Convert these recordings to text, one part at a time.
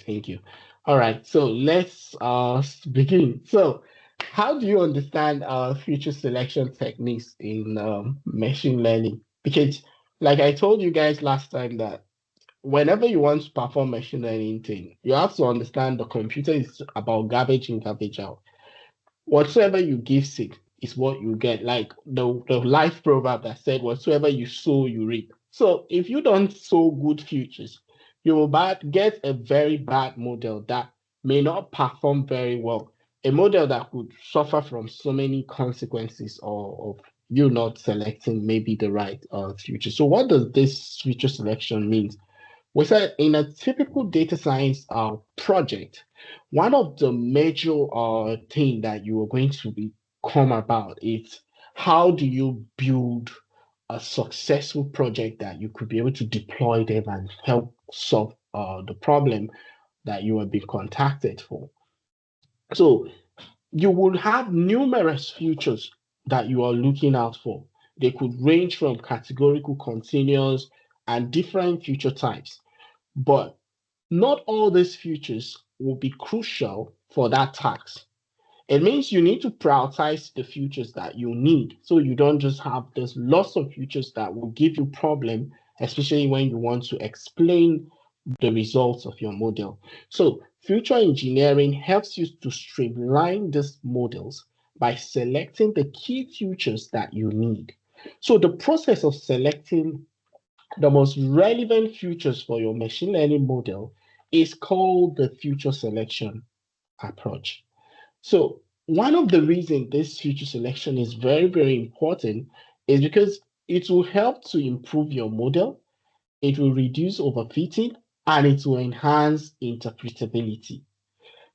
Thank you. All right, so let's begin. So, how do you understand future selection techniques in machine learning? Because, like I told you guys last time, that whenever you want to perform machine learning thing, you have to understand the computer is about garbage in, garbage out. Whatsoever you give seed is what you get. Like the life proverb that said, whatsoever you sow, you reap. So if you don't sow good futures, you will get a very bad model that may not perform very well. A model that could suffer from so many consequences of you not selecting maybe the right future. So what does this future selection mean? We said in a typical data science project, one of the major thing that you are going to be come about is how do you build a successful project that you could be able to deploy them and help solve the problem that you have been contacted for. So you will have numerous features that you are looking out for. They could range from categorical, continuous, and different feature types. But not all these features will be crucial for that task. It means you need to prioritize the features that you need so you don't just have this lots of features that will give you problem, especially when you want to explain the results of your model. So future engineering helps you to streamline these models by selecting the key features that you need. So the process of selecting the most relevant features for your machine learning model is called the feature selection approach. So one of the reasons this feature selection is very, very important is because it will help to improve your model, it will reduce overfitting, and it will enhance interpretability.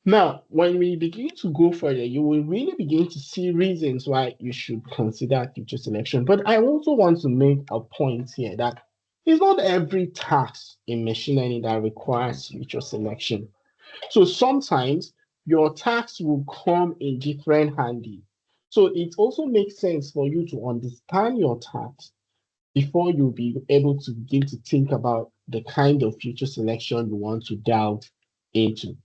Now, when we begin to go further, you will really begin to see reasons why you should consider feature selection. But I also want to make a point here that it's not every task in machine learning that requires feature selection. So sometimes your tasks will come in different handy. So it also makes sense for you to understand your tasks before you'll be able to begin to think about the kind of feature selection you want to delve into.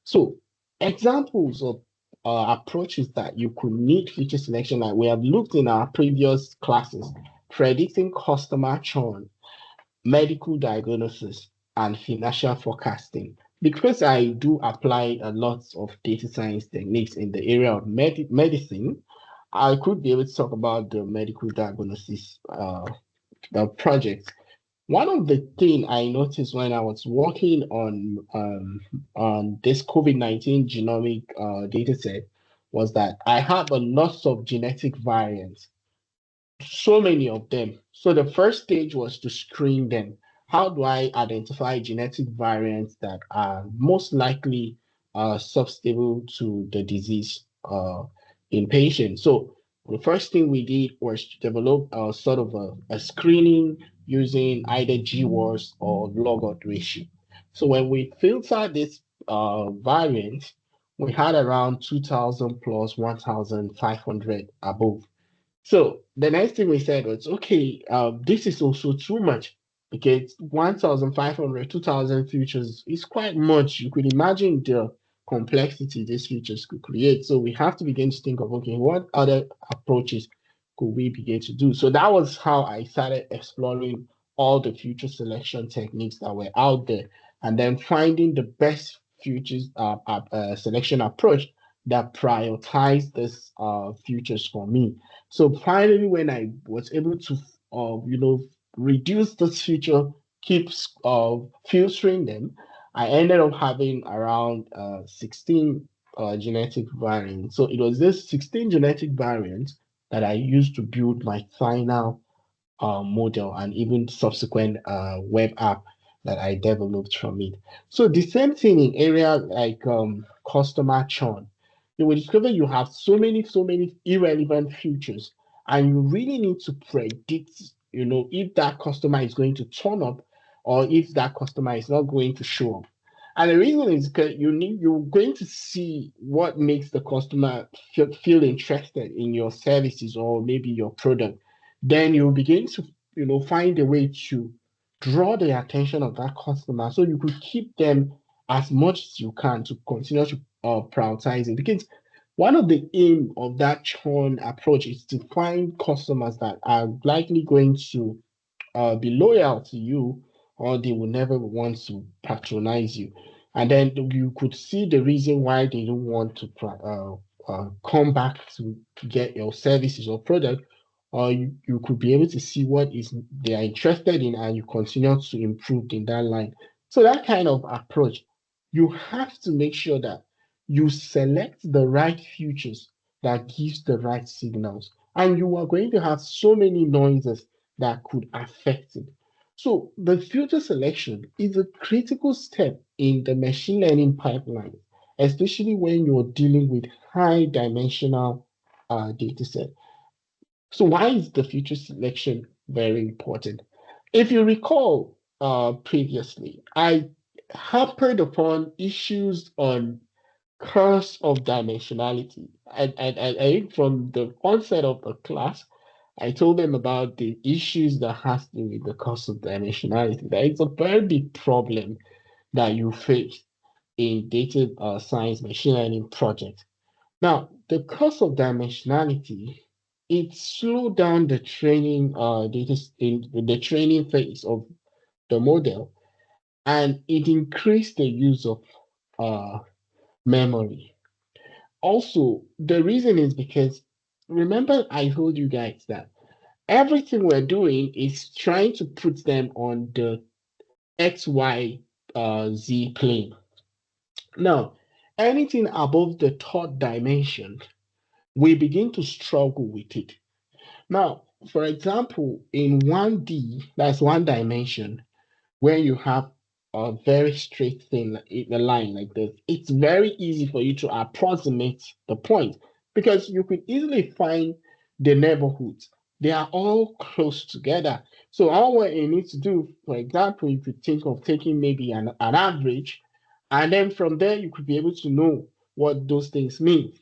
So examples of approaches that you could need feature selection, like we have looked in our previous classes, predicting customer churn, medical diagnosis, and financial forecasting. Because I do apply a lot of data science techniques in the area of medicine, I could be able to talk about the medical diagnosis the project. One of the things I noticed when I was working on this COVID-19 genomic data set was that I have a lot of genetic variants, so many of them. So the first stage was to screen them. How do I identify genetic variants that are most likely susceptible to the disease in patients? So the first thing we did was to develop a sort of a screening using either GWAS or log odd ratio. So when we filtered this variant, we had around 2,000 plus 1,500 above. So the next thing we said was, okay, this is also too much because 1,500, 2,000 features is quite much. You could imagine the complexity these features could create. So we have to begin to think of, okay, what other approaches could we begin to do? So that was how I started exploring all the feature selection techniques that were out there and then finding the best features selection approach that prioritize these features for me. So finally, when I was able to, reduce this feature, keep filtering them, I ended up having around 16 genetic variants. So it was this 16 genetic variants that I used to build my final model and even subsequent web app that I developed from it. So the same thing in area like customer churn. You will discover you have so many irrelevant features, and you really need to predict, if that customer is going to turn up or if that customer is not going to show up. And the reason is because you're going to see what makes the customer feel interested in your services or maybe your product. Then you begin to find a way to draw the attention of that customer so you could keep them as much as you can to continue to prioritize it. Because one of the aim of that churn approach is to find customers that are likely going to be loyal to you, or they will never want to patronize you. And then you could see the reason why they don't want to come back to get your services or product, or you could be able to see what is they are interested in, and you continue to improve in that line. So that kind of approach, you have to make sure that you select the right futures that gives the right signals. And you are going to have so many noises that could affect it. So the future selection is a critical step in the machine learning pipeline, especially when you're dealing with high dimensional data set. So why is the future selection very important? If you recall previously, I harped upon issues on curse of dimensionality. I think from the onset of the class, I told them about the issues that has to do with the curse of dimensionality. That it's a very big problem that you face in data science machine learning projects. Now, the curse of dimensionality, it slowed down the training data in the training phase of the model, and it increased the use of uh, memory. Also, the reason is because remember I told you guys that everything we're doing is trying to put them on the XY Z plane. Now, anything above the third dimension, we begin to struggle with it. Now, for example, in 1D, that's one dimension, where you have a very straight thing, a line like this, it's very easy for you to approximate the point because you could easily find the neighborhoods. They are all close together. So all what you need to do, for example, you could think of taking maybe an average, and then from there you could be able to know what those things mean.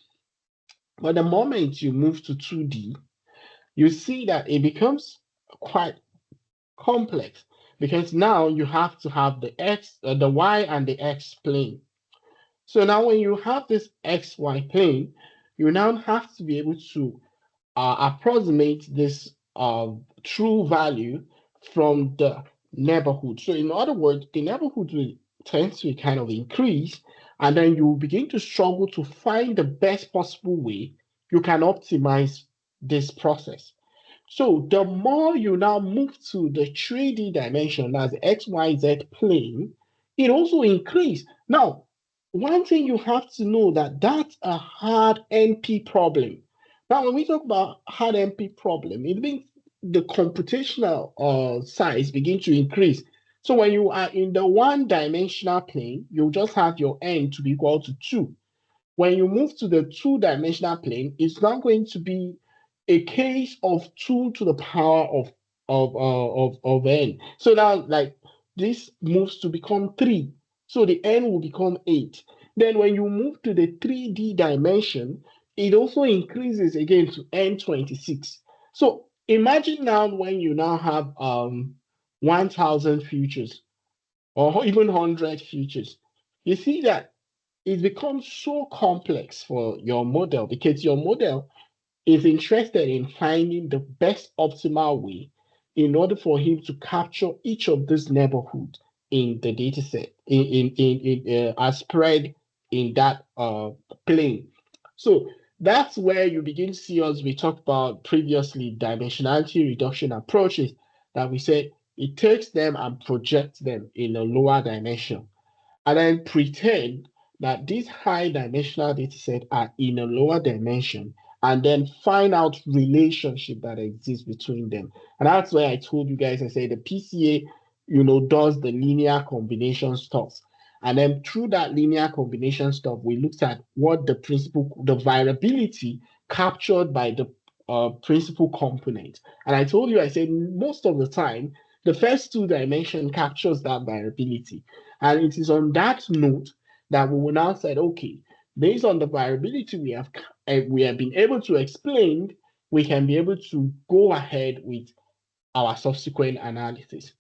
But the moment you move to 2D, you see that it becomes quite complex because now you have to have the y and the x plane. So now when you have this xy plane, you now have to be able to approximate this true value from the neighborhood. So in other words, the neighborhood will tend to kind of increase, and then you begin to struggle to find the best possible way you can optimize this process. So the more you now move to the 3D dimension as XYZ plane, it also increase. Now, one thing you have to know that that's a hard NP problem. Now, when we talk about hard NP problem, it means the computational size begin to increase. So when you are in the one dimensional plane, you just have your n to be equal to 2. When you move to the two-dimensional plane, it's not going to be a case of 2 to the power of n. So now, like, this moves to become 3. So the n will become 8. Then when you move to the 3D dimension, it also increases again to n26. So imagine now when you now have 1,000 features or even 100 features. You see that it becomes so complex for your model because your model is interested in finding the best optimal way in order for him to capture each of these neighborhoods in the data set as spread in that plane. So that's where you begin to see us. We talked about previously dimensionality reduction approaches that we said it takes them and projects them in a lower dimension and then pretend that these high dimensional data sets are in a lower dimension and then find out relationship that exists between them. And that's why I told you guys, I say the PCA, does the linear combination stuff. And then through that linear combination stuff, we looked at what the variability captured by the principal component. And I told you, I said most of the time, the first two dimension captures that variability. And it is on that note that we will now say, okay, based on the variability we have been able to explain, we can be able to go ahead with our subsequent analysis.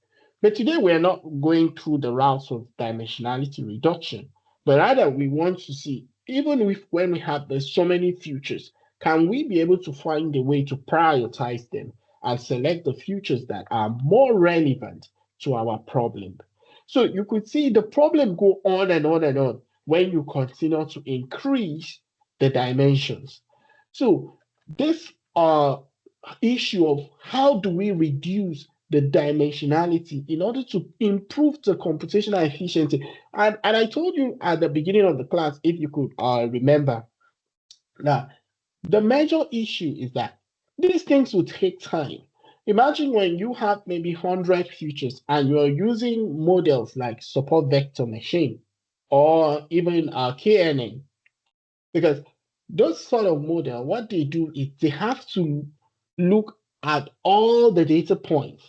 But today we're not going through the route of dimensionality reduction, but rather we want to see, even if when we have there's so many futures, can we be able to find a way to prioritize them and select the futures that are more relevant to our problem? So you could see the problem go on and on and on when you continue to increase the dimensions. So this issue of how do we reduce the dimensionality in order to improve the computational efficiency. And I told you at the beginning of the class, if you could remember, that the major issue is that these things will take time. Imagine when you have maybe 100 features and you're using models like support vector machine or even KNN, because those sort of model, what they do is they have to look at all the data points,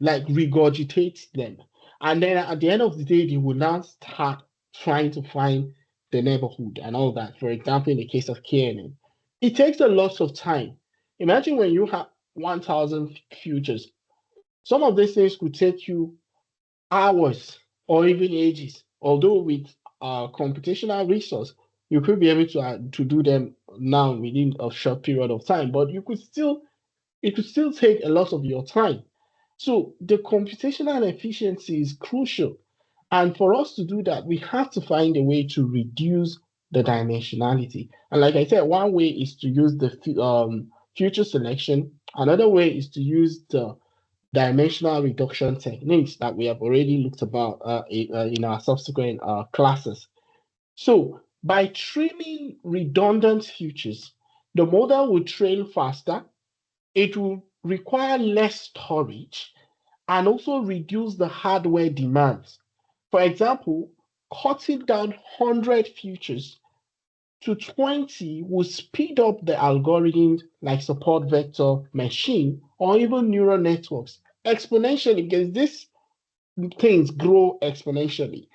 like regurgitate them. And then at the end of the day, they will now start trying to find the neighborhood and all that. For example, in the case of KNN, it takes a lot of time. Imagine when you have 1,000 futures. Some of these things could take you hours or even ages. Although with computational resource, you could be able to do them now within a short period of time, but it could still take a lot of your time. So the computational efficiency is crucial. And for us to do that, we have to find a way to reduce the dimensionality. And like I said, one way is to use the future selection. Another way is to use the dimensional reduction techniques that we have already looked about in our subsequent classes. So by trimming redundant features, the model will train faster, it will require less storage, and also reduce the hardware demands. For example, cutting down 100 features to 20 will speed up the algorithms like support vector machine or even neural networks exponentially, because these things grow exponentially.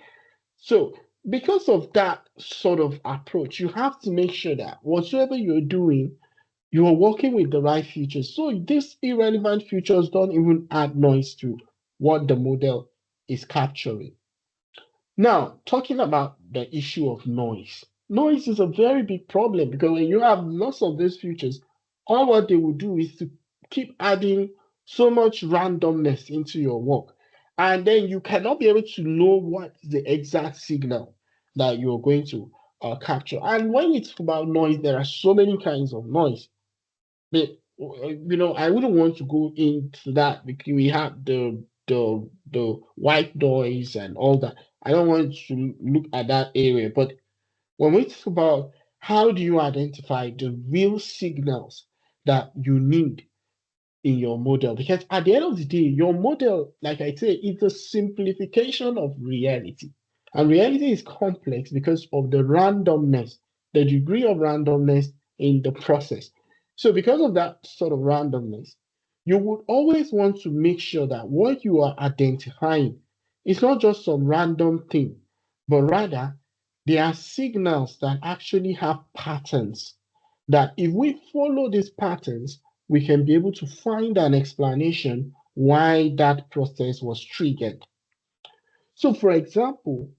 So because of that sort of approach, you have to make sure that whatsoever you're doing, you are working with the right features. So these irrelevant features don't even add noise to what the model is capturing. Now, talking about the issue of noise. Noise is a very big problem because when you have lots of these features, all what they will do is to keep adding so much randomness into your work. And then you cannot be able to know what the exact signal that you're going to capture. And when it's about noise, there are so many kinds of noise. But I wouldn't want to go into that because we have the white noise and all that. I don't want to look at that area. But when we talk about how do you identify the real signals that you need in your model, because at the end of the day, your model, like I say, is a simplification of reality. And reality is complex because of the randomness, the degree of randomness in the process. So, because of that sort of randomness, you would always want to make sure that what you are identifying is not just some random thing, but rather they are signals that actually have patterns. That if we follow these patterns, we can be able to find an explanation why that process was triggered. So, for example,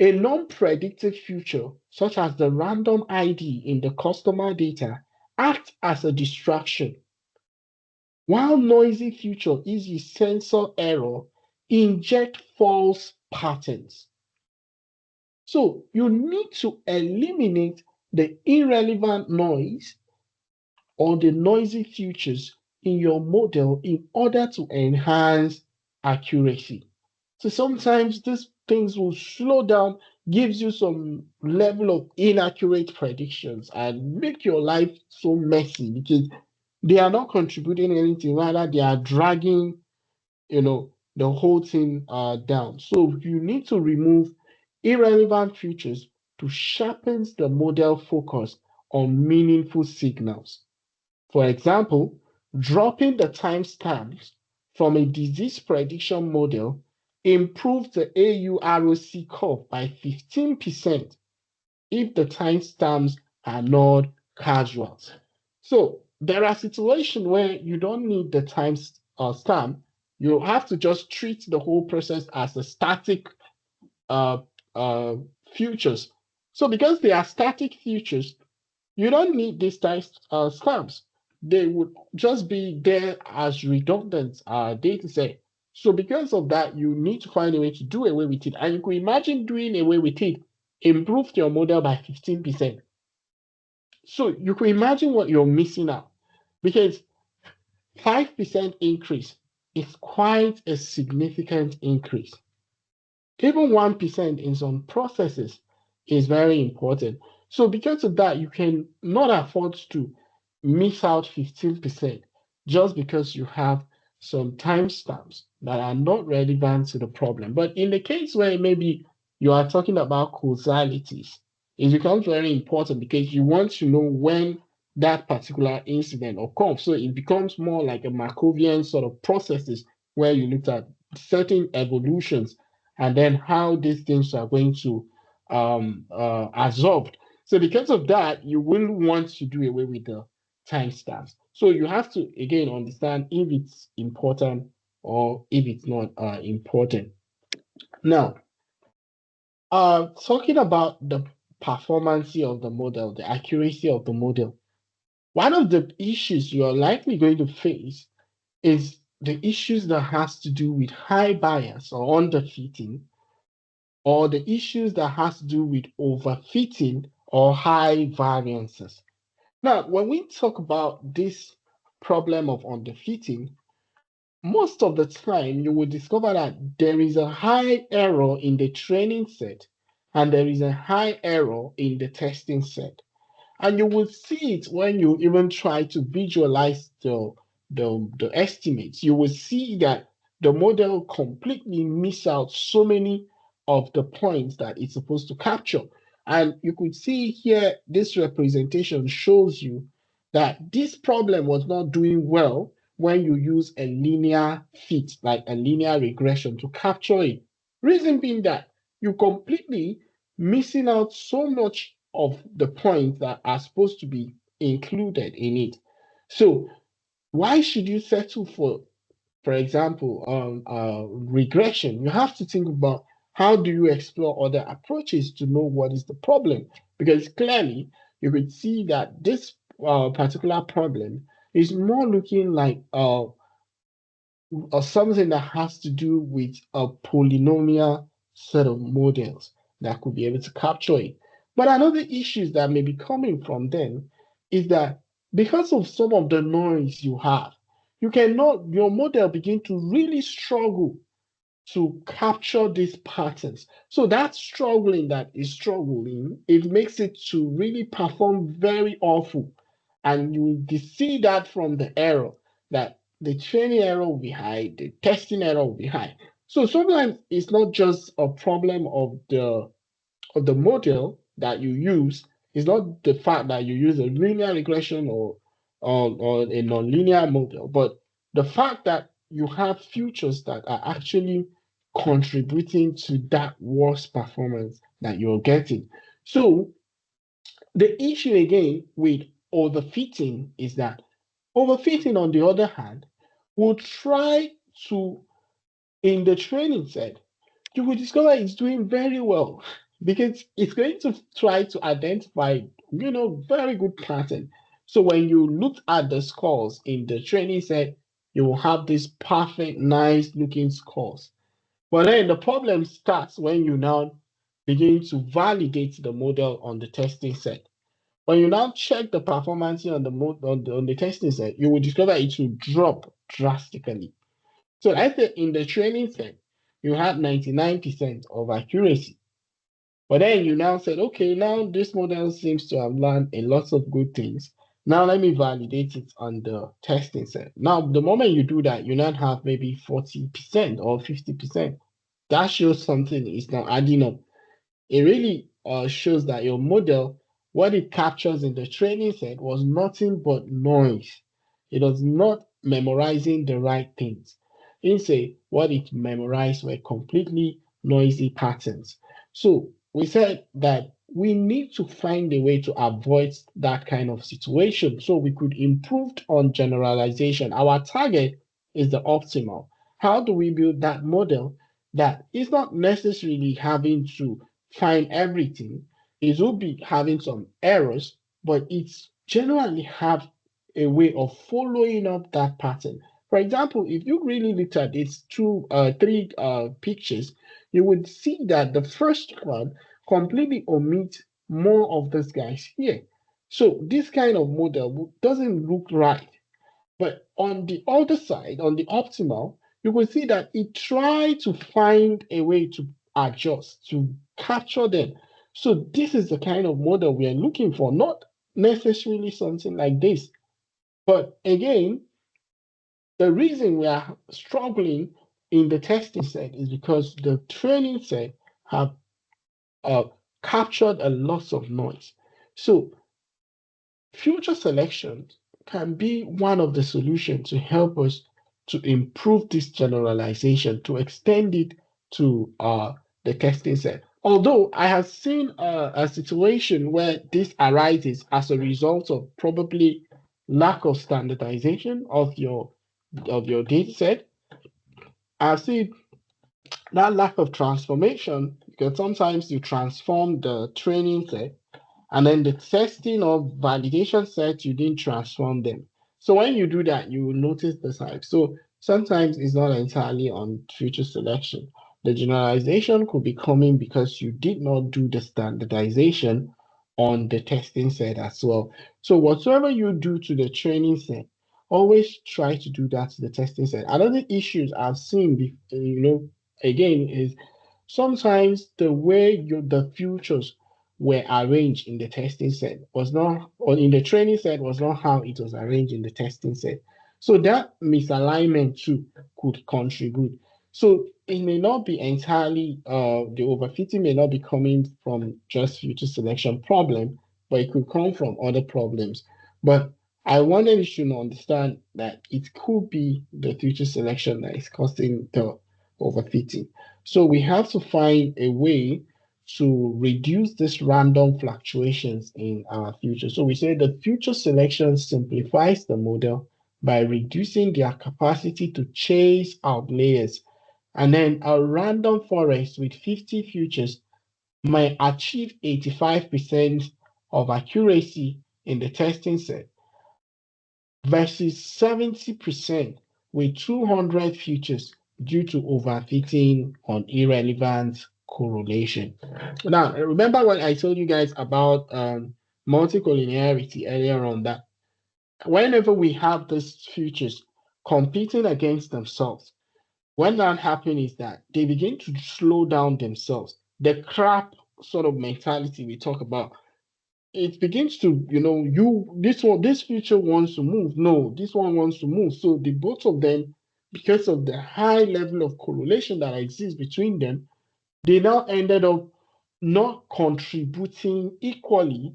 a non-predictive feature, such as the random ID in the customer data, acts as a distraction, while noisy feature is a sensor error, inject false patterns. So you need to eliminate the irrelevant noise or the noisy features in your model in order to enhance accuracy. So sometimes these things will slow down, gives you some level of inaccurate predictions and make your life so messy because they are not contributing anything, rather they are dragging, the whole thing down. So you need to remove irrelevant features to sharpen the model focus on meaningful signals. For example, dropping the timestamps from a disease prediction model improves the AUROC curve by 15% if the timestamps are not casuals. So there are situations where you don't need the time stamp, You have to just treat the whole process as a static uh, uh, futures. So because they are static futures, you don't need these types of stamps. They would just be there as redundant data set. So because of that, you need to find a way to do away with it. And you could imagine doing away with it, improved your model by 15%. So you can imagine what you're missing out because 5% increase is quite a significant increase. Even 1% in some processes is very important. So because of that, you can not afford to miss out 15% just because you have some timestamps that are not relevant to the problem. But in the case where maybe you are talking about causalities, it becomes very important because you want to know when that particular incident occurs. So it becomes more like a Markovian sort of processes where you look at certain evolutions and then how these things are going to absorb. So because of that, you will want to do away with the timestamps. So you have to again understand if it's important or if it's not important. Now, talking about the performance of the model, the accuracy of the model, one of the issues you are likely going to face is the issues that has to do with high bias or underfitting, or the issues that has to do with overfitting or high variances. Now, when we talk about this problem of underfitting, most of the time you will discover that there is a high error in the training set and there is a high error in the testing set. And you will see it when you even try to visualize the estimates. You will see that the model completely miss out so many of the points that it's supposed to capture. And you could see here, this representation shows you that this problem was not doing well when you use a linear fit, like a linear regression to capture it. Reason being that you completely missing out so much of the points that are supposed to be included in it. So why should you settle for example, regression? You have to think about how do you explore other approaches to know what is the problem, because clearly you could see that this particular problem is more looking like or something that has to do with a polynomial set of models that could be able to capture it. But another issues that may be coming from them is that because of some of the noise you have, you cannot, your model begin to really struggle to capture these patterns. So that struggling that is struggling, it makes it to really perform very awful. And you see that from the error, that the training error will be high, the testing error will be high. So sometimes it's not just a problem of the model that you use. It's not the fact that you use a linear regression or a nonlinear model, but the fact that you have features that are actually contributing to that worse performance that you're getting. So the issue again with overfitting is that overfitting, on the other hand, will try to, in the training set, you will discover it's doing very well because it's going to try to identify, very good pattern. So when you look at the scores in the training set, you will have these perfect, nice looking scores. But then the problem starts when you now begin to validate the model on the testing set. When you now check the performance on the testing set, you will discover it will drop drastically. So I say in the training set, you have 99% of accuracy. But then you now said, okay, now this model seems to have learned a lot of good things. Now let me validate it on the testing set. Now, the moment you do that, you now have maybe 40% or 50%. That shows something is not adding up. It really shows that your model, what it captures in the training set was nothing but noise. It was not memorizing the right things. Instead, what it memorized were completely noisy patterns. So we said that we need to find a way to avoid that kind of situation so we could improve on generalization. Our target is the optimal. how do we build that model that is not necessarily having to find everything? It will be having some errors, but it's generally have a way of following up that pattern. For example, if you really looked at these three pictures, you would see that the first one completely omits more of these guys here. So this kind of model doesn't look right. But on the other side, on the optimal, you will see that it tried to find a way to adjust, to capture them. So this is the kind of model we are looking for, not necessarily something like this. But again, the reason we are struggling in the testing set is because the training set have uh, captured a lot of noise. So future selection can be one of the solutions to help us to improve this generalization, to extend it to the testing set. Although I have seen a situation where this arises as a result of probably lack of standardization of your data set. I've seen that lack of transformation because sometimes you transform the training set and then the testing of validation sets, you didn't transform them. So when you do that, you will notice the type. So sometimes it's not entirely on future selection. The generalization could be coming because you did not do the standardization on the testing set as well. So whatever you do to the training set, always try to do that to the testing set. Another issues I've seen, again, is sometimes the way the futures were arranged in the testing set was not, or in the training set was not how it was arranged in the testing set. So that misalignment too could contribute. So it may not be entirely, the overfitting may not be coming from just future selection problem, but it could come from other problems. But I wanted you to understand that it could be the future selection that is causing the overfitting. So we have to find a way to reduce this random fluctuations in our future. So we say the future selection simplifies the model by reducing their capacity to chase outliers. And then a random forest with 50 futures might achieve 85% of accuracy in the testing set versus 70% with 200 futures due to overfitting on irrelevant correlation. Now, remember what I told you guys about multicollinearity earlier on, that whenever we have these futures competing against themselves, when that happens is that they begin to slow down themselves. The crap sort of mentality we talk about, it begins to, this future wants to move. No, this one wants to move. So the both of them, because of the high level of correlation that exists between them, they now ended up not contributing equally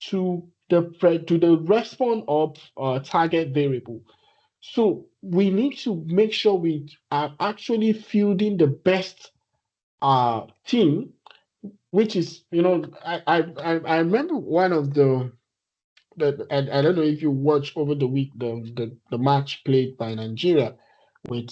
to the response of target variable. So we need to make sure we are actually fielding the best team, which is, I remember one of I don't know if you watched over the week the match played by Nigeria with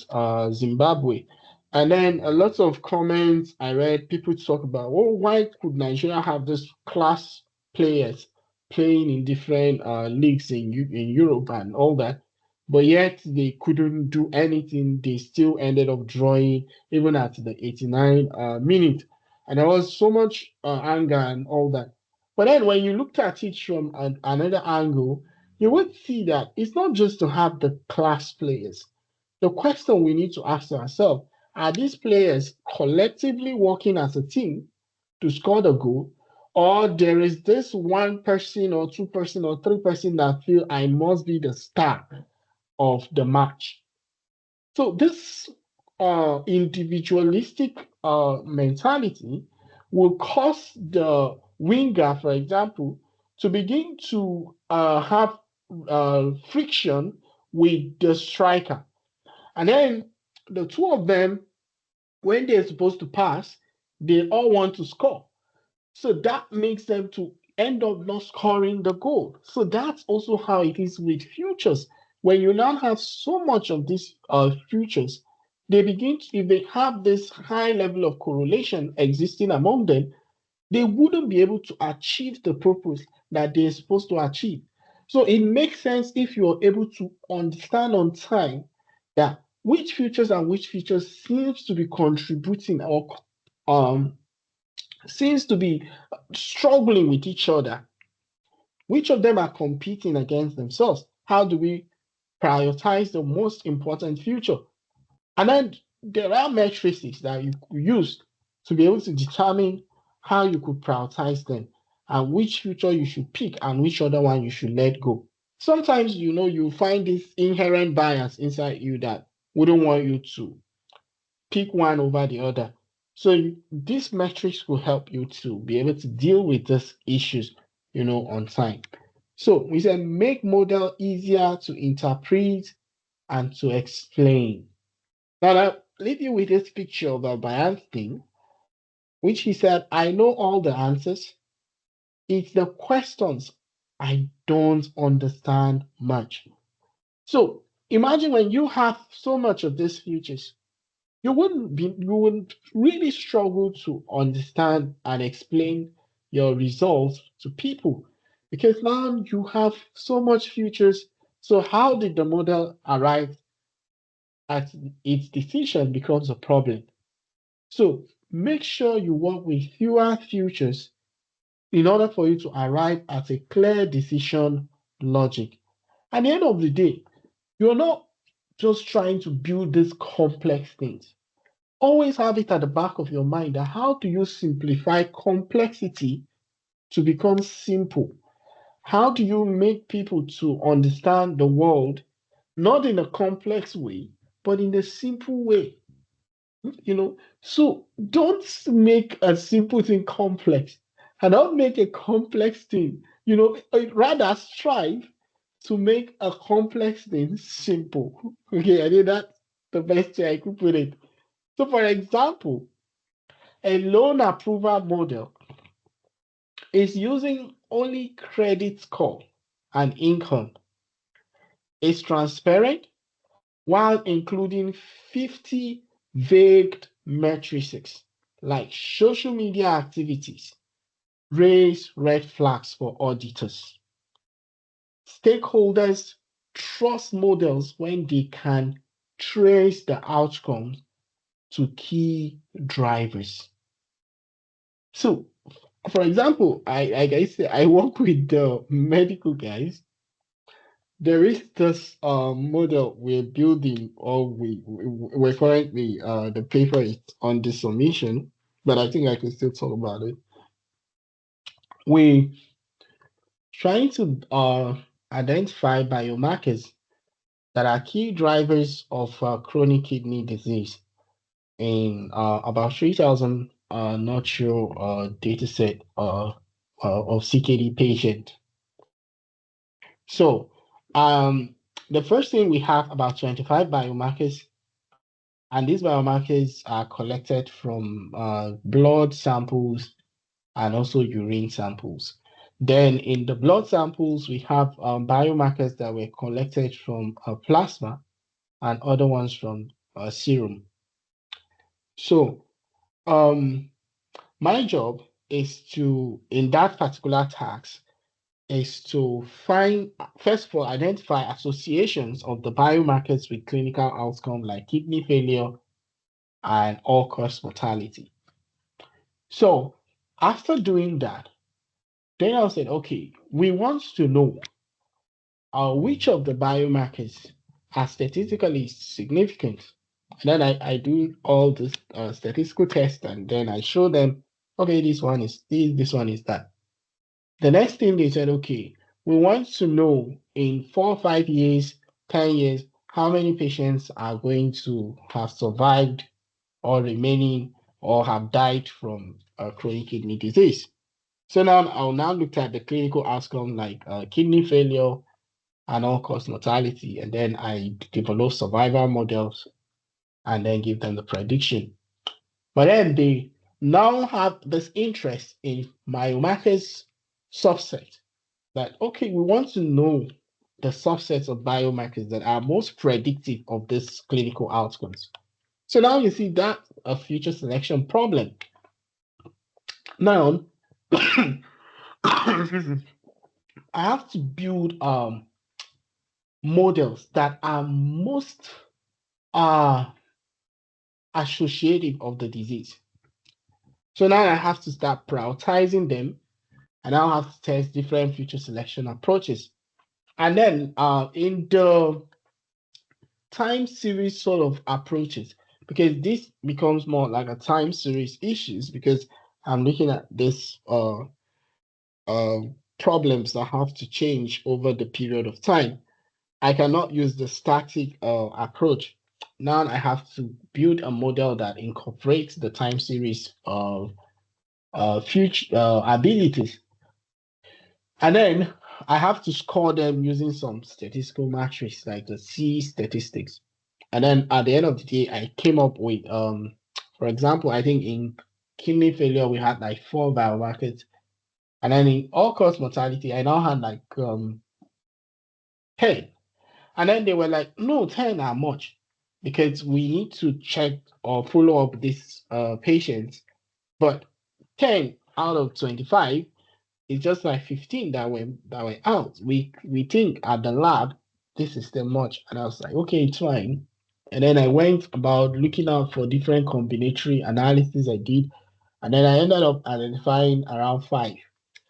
Zimbabwe. And then a lot of comments I read, people talk about, oh, why could Nigeria have this class players playing in different leagues in Europe and all that, but yet they couldn't do anything. They still ended up drawing even at the 89 minute. And there was so much anger and all that. But then when you looked at it from another angle, you would see that it's not just to have the class players. The question we need to ask ourselves, are these players collectively working as a team to score the goal? Or there is this one person or two person or three person that feel I must be the star of the match? So this individualistic mentality will cause the winger, for example, to begin to have friction with the striker. And then the two of them, when they're supposed to pass, they all want to score. So that makes them to end up not scoring the goal. So that's also how it is with futures. When you now have so much of these futures, if they have this high level of correlation existing among them, they wouldn't be able to achieve the purpose that they're supposed to achieve. So it makes sense if you're able to understand on time that which features and which features seems to be contributing or um, seems to be struggling with each other. Which of them are competing against themselves? How do we prioritize the most important feature? And then there are matrices that you could use to be able to determine how you could prioritize them and which feature you should pick and which other one you should let go. Sometimes, you find this inherent bias inside you that wouldn't want you to pick one over the other. So these metrics will help you to be able to deal with these issues, on time. So we said make model easier to interpret and to explain. Now, I'll leave you with this picture of Albert Einstein, which he said, I know all the answers. It's the questions I don't understand much. So imagine when you have so much of these features, you wouldn't really struggle to understand and explain your results to people because now you have so much features. So how did the model arrive at its decision becomes a problem. So make sure you work with fewer features in order for you to arrive at a clear decision logic. At the end of the day, you're not just trying to build these complex things. Always have it at the back of your mind that how do you simplify complexity to become simple? How do you make people to understand the world not in a complex way, but in a simple way? So don't make a simple thing complex and don't make a complex thing, rather strive to make a complex thing simple. Okay, I think that's the best way I could put it. So, for example, a loan approval model is using only credit score and income. It's transparent while including 50 vague matrices like social media activities, raise red flags for auditors. Stakeholders trust models when they can trace the outcomes to key drivers. So, for example, I work with the medical guys. There is this model we're building, or we're currently the paper is on the submission, but I think I can still talk about it. We trying to identify biomarkers that are key drivers of chronic kidney disease in about 3,000 nutshell dataset of CKD patient. So the first thing we have about 25 biomarkers, and these biomarkers are collected from blood samples and also urine samples. Then in the blood samples, we have biomarkers that were collected from plasma and other ones from serum. So my job is to, in that particular task, is to first of all, identify associations of the biomarkers with clinical outcome like kidney failure and all-cause mortality. So after doing that, then I said, okay, we want to know which of the biomarkers are statistically significant. And then I do all this statistical tests, and then I show them, okay, this one is this one is that. The next thing they said, okay, we want to know in 4 or 5 years, 10 years, how many patients are going to have survived or remaining or have died from chronic kidney disease. So now I'll now look at the clinical outcome like kidney failure and all-cause mortality, and then I develop survival models and then give them the prediction. But then they now have this interest in biomarkers subset that, okay, we want to know the subsets of biomarkers that are most predictive of these clinical outcomes. So now you see that's a feature selection problem. Now, excuse me, I have to build models that are most uh, associative of the disease. So now I have to start prioritizing them, and I have to test different feature selection approaches. And then in the time series sort of approaches, because this becomes more like a time series issues, because I'm looking at this uh, problems that have to change over the period of time. I cannot use the static approach. Now I have to build a model that incorporates the time series of future abilities. And then I have to score them using some statistical matrix like the C statistics. And then at the end of the day, I came up with, for example, I think in kidney failure, we had like 4 biomarkers. And then in all-cause mortality, I now had like 10. And then they were like, no, 10 are much because we need to check or follow up these patients. But 10 out of 25, it's just like 15 that were out. We think at the lab this is still much, and I was like, okay, it's fine. And then I went about looking out for different combinatory analysis I did, and then I ended up identifying around 5.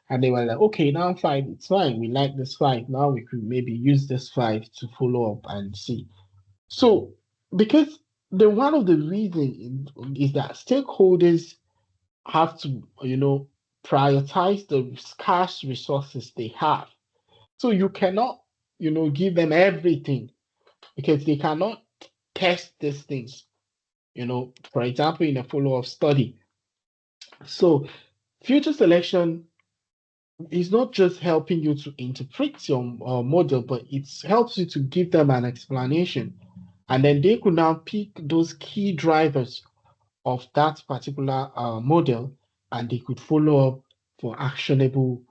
And they were like, okay, now 5, it's fine. We like this 5. Now we could maybe use this 5 to follow up and see. So because the one of the reasons is that stakeholders have to, prioritize the scarce resources they have. So you cannot, give them everything because they cannot test these things, for example, in a follow-up study. So future selection is not just helping you to interpret your model, but it helps you to give them an explanation. And then they could now pick those key drivers of that particular model, and they could follow up for actionable